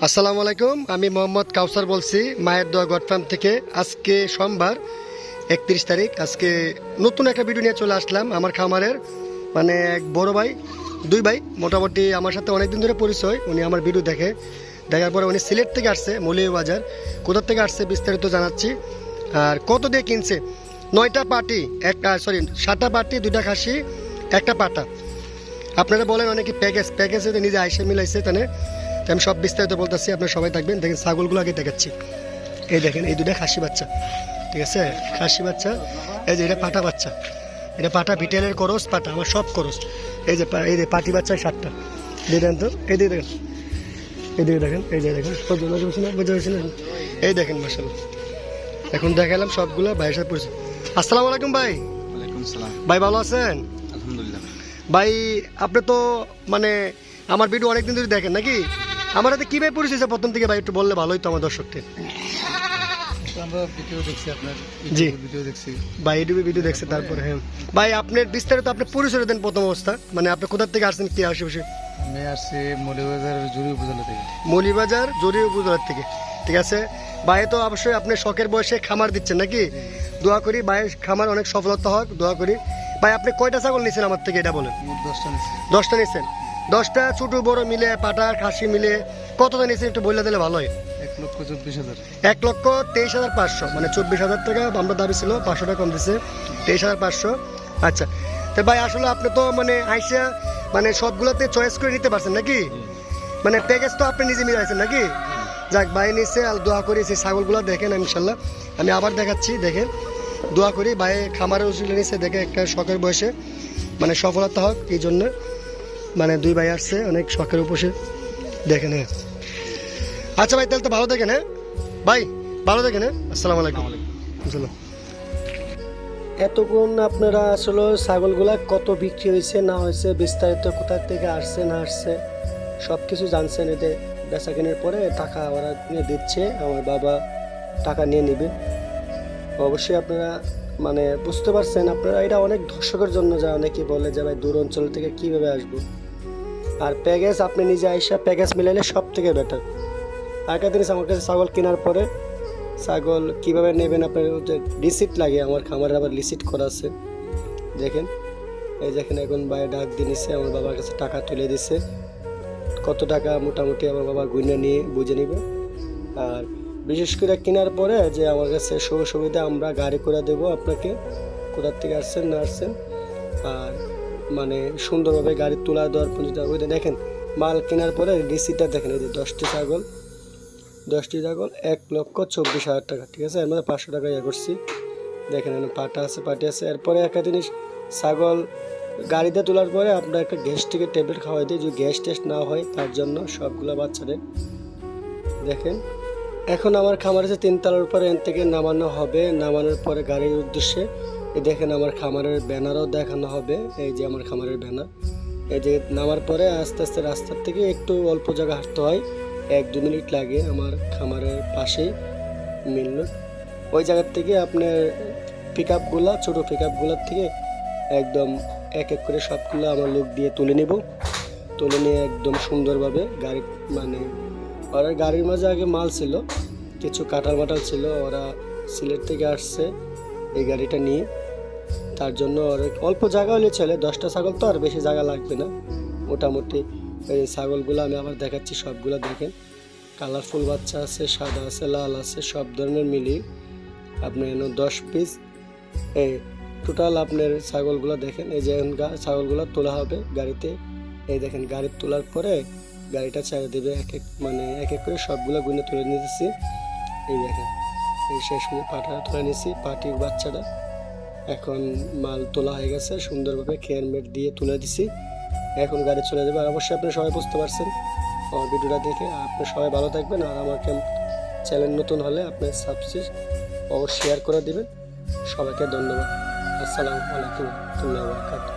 আসসালামু আলাইকুম, আমি মোহাম্মদ কাউসার বলছি মায়ের দোয়া গড ফার্ম থেকে। আজকে সোমবার 31 তারিখ। আজকে নতুন একটা ভিডিও নিয়ে চলে আসলাম। আমার খামারের মানে এক বড় ভাই, দুই ভাই মোটামুটি আমার সাথে অনেকদিন ধরে পরিচয়। উনি আমার ভিডিও দেখার পরে উনি সিলেট থেকে আসছে, মৌলভীবাজার। কোথা থেকে আসছে বিস্তারিত জানাচ্ছি। আর কত দিয়ে কিনছে, 9টা পাটি, 7টা পাটি, 2টা খাসি, একটা পাটা। আপনারা বলেন অনেকে প্যাকেজ নিজে আইসে মিলাইছে, তাহলে আমি সব বিস্তারিত বলতেছি, আপনারা সবাই থাকবেন। দেখেন ছাগলগুলো আগে দেখাচ্ছি। এই দেখেন, এই 2টা খাসি বাচ্চা, ঠিক আছে, খাসি বাচ্চা। এই যে এটা পাটা বাচ্চা, এটা পাটা বিটেলের করস, পাটা আমার সব করস। এই যে পাটি বাচ্চা 7টা দেখেন তো, এই দিকে দেখেন, এইদিকে দেখেন, এই যে দেখেন, বুঝতে পারছি না, এই দেখেন মাশাআল্লাহ। এখন দেখালাম সবগুলো ভাইয়ের সাথে পরিচয়। আসসালামু আলাইকুম ভাই। ওয়ালাইকুম সালাম। ভাই ভালো আছেন? আলহামদুলিল্লাহ। ভাই আপনি তো মানে আমার ভিডিও অনেকদিন ধরে দেখেন নাকি? আমার হাতে কীভাবে পরিচয় প্রথম থেকে ভাই একটু বললে ভালো হতো আমার দর্শকদের। আমরা ভিডিও দেখছি, আপনার জি ভিডিও দেখছি ভাই, ইউটিউবে ভিডিও দেখছে। তারপরে হ্যাঁ ভাই, আপনার বিস্তারিত আপনার পরিচয় দেন প্রথম অবস্থা, মানে আপনি কোথা থেকে আসছেন, কি আশেপাশে? আমি আসছি মৌলভীবাজার জুড়ি উপজেলা থেকে। মৌলভীবাজার জরি উপজেলার থেকে, ঠিক আছে ভাই। তো অবশ্যই আপনি শখের বয়সে খামার দিচ্ছেন নাকি? দোয়া করি ভাইয়ের খামার অনেক সফলতা হোক, দোয়া করি। ভাই আপনি কয়টা ছাগল নিয়েছেন আমার থেকে এটা বলেন? 10টা নিচ্ছি। 10টা নিয়েছেন। 10টা ছোট বড় মিলে, পাটা খাসি মিলে কতটা নিয়েছেন একটু বলে দিলে ভালো হয়। 1,24,000। 1,23,500, মানে 24,000 টাকা আমরা দাবি ছিল, 500 টাকা কম দিচ্ছে, 23,500। আচ্ছা তো ভাই আসলে আপনি তো মানে আইসা মানে সবগুলোতে চয়েস করে নিতে পারছেন নাকি? মানে প্যাকেজ তো আপনি নিজে মিলাইছেন নাকি? যাক ভাই নিচ্ছে, আর দোয়া করি সেই ছাগলগুলো দেখেন ইনশাল্লাহ। আমি আবার দেখাচ্ছি, দেখেন দোয়া করি ভাই খামারের উচিলে নিচ্ছে, দেখে একটা শখের বয়সে মানে সফলতা হোক, এই জন্য মানে দুই ভাই আসছে অনেক শখের উপসে, দেখেন। হ্যাঁ আচ্ছা ভাই, তাহলে তো ভালো দেখেন। হ্যাঁ ভাই ভালো দেখেন। হ্যাঁ আসসালামু আলাইকুম। চলো, এতক্ষণ আপনারা আসলে ছাগলগুলা কত বিক্রি হয়েছে না হয়েছে, বিস্তারিত কোথা থেকে আসছে না আসছে সব কিছু জানছেন। এতে বেচা কেনার পরে টাকা ওরা দিচ্ছে, আমার বাবা টাকা নিয়ে নেবে। অবশ্যই আপনারা মানে বুঝতে পারছেন। আপনারা এটা অনেক দর্শকের জন্য, যা অনেকে বলে যে ভাই দূর অঞ্চল থেকে কীভাবে আসবো। আর প্যাকেজ আপনি নিজে আইসা প্যাকেজ মিলাইলে সব থেকে বেটার। একটা জিনিস, আমার কাছে ছাগল কেনার পরে ছাগল কীভাবে নেবেন, আপনার যে রিসিপ্ট লাগে, আমার খামারের আবার রিসিপ্ট করা আছে। দেখেন, এই দেখেন এখন ভাই ডাক দিয়ে নিছে, আমার বাবার কাছে টাকা তুলে দিছে। কত টাকা মোটামুটি আমার বাবা গুইনা নিয়ে বুঝে নেবে। আর বিশেষ করে কেনার পরে যে আমার কাছে সুবিধা, আমরা গাড়ি করে দেবো আপনাকে, কোথার থেকে আসছেন না আসছেন। আর মানে সুন্দরভাবে গাড়ি তোলা দেওয়ার পর্যন্ত দেখেন। মাল কেনার পরে রিসিপ্টটা দেখেন, এই যে 10টি ছাগল 1,24,000 টাকা, ঠিক আছে। এর মধ্যে 500 টাকা ইয়ে করছি। দেখেন এখানে পাটা আছে, পাটি আছে। এরপরে একটা জিনিস, ছাগল গাড়িতে তোলার পরে আপনার একটা গ্যাস্ট্রিকের ট্যাবলেট খাওয়াই দিই, যদি গ্যাস টেস্ট না হয় তার জন্য সবগুলো বাচ্চাদের। দেখেন এখন আমার খামার আছে 3 তলার উপরে, এখান থেকে নামানো হবে। নামানোর পরে গাড়ির উদ্দেশ্যে এই দেখেন আমার খামারের ব্যানারও দেখানো হবে। এই যে আমার খামারের ব্যানার। এই যে নামার পরে আস্তে আস্তে রাস্তার থেকে একটু অল্প জায়গা হাঁটতে হয়, 1-2 মিনিট লাগে। আমার খামারের পাশেই মেন রোড, ওই জায়গার থেকে আপনার পিকআপগুলা, ছোটো পিকআপগুলোর থেকে একদম এক এক করে সবগুলো আমার লোক দিয়ে তুলে নেব। তুলে নিয়ে একদম সুন্দরভাবে গাড়ি, মানে ওরা গাড়ির মাঝে আগে মাল ছিল, কিছু কাঁঠাল মাটাল ছিল, ওরা সিলেট থেকে আসছে এই গাড়িটা নিয়ে। তার জন্য অল্প জায়গা হলে চলে, 10টা ছাগল তো আর বেশি জায়গা লাগবে না মোটামুটি। এই ছাগলগুলো আমি আবার দেখাচ্ছি, সবগুলো দেখেন কালারফুল বাচ্চা আছে, সাদা আছে, লাল আছে, সব ধরনের মিলিয়ে আপনার 10 পিস। এই টোটাল আপনার ছাগলগুলো দেখেন। এই যে ছাগলগুলো তোলা হবে গাড়িতে। এই দেখেন গাড়ি তোলার পরে গাড়িটা ছেড়ে দেবে, এক এক করে সবগুলো গুনে তুলে নিতেছি। এই দেখেন এই শেষ পাটা তুলে নিয়েছি, পাটির বাচ্চাটা। এখন মাল তোলা হয়ে গেছে, সুন্দরভাবে খেয়ার মেট দিয়ে তুলে দিছি। এখন গাড়ি চলে যাবে। আর অবশ্যই আপনি সবাই বুঝতে পারছেন আমার ভিডিওটা দেখে। আপনি সবাই ভালো থাকবেন। আর আমাকে চ্যানেল নতুন হলে আপনি সাবস্ক্রাইব অবশ্যই শেয়ার করে দিবেন। সবাইকে ধন্যবাদ। আসসালামু আলাইকুম ওয়া রাহমাতুল্লাহি ওয়া বারাকাতুহু।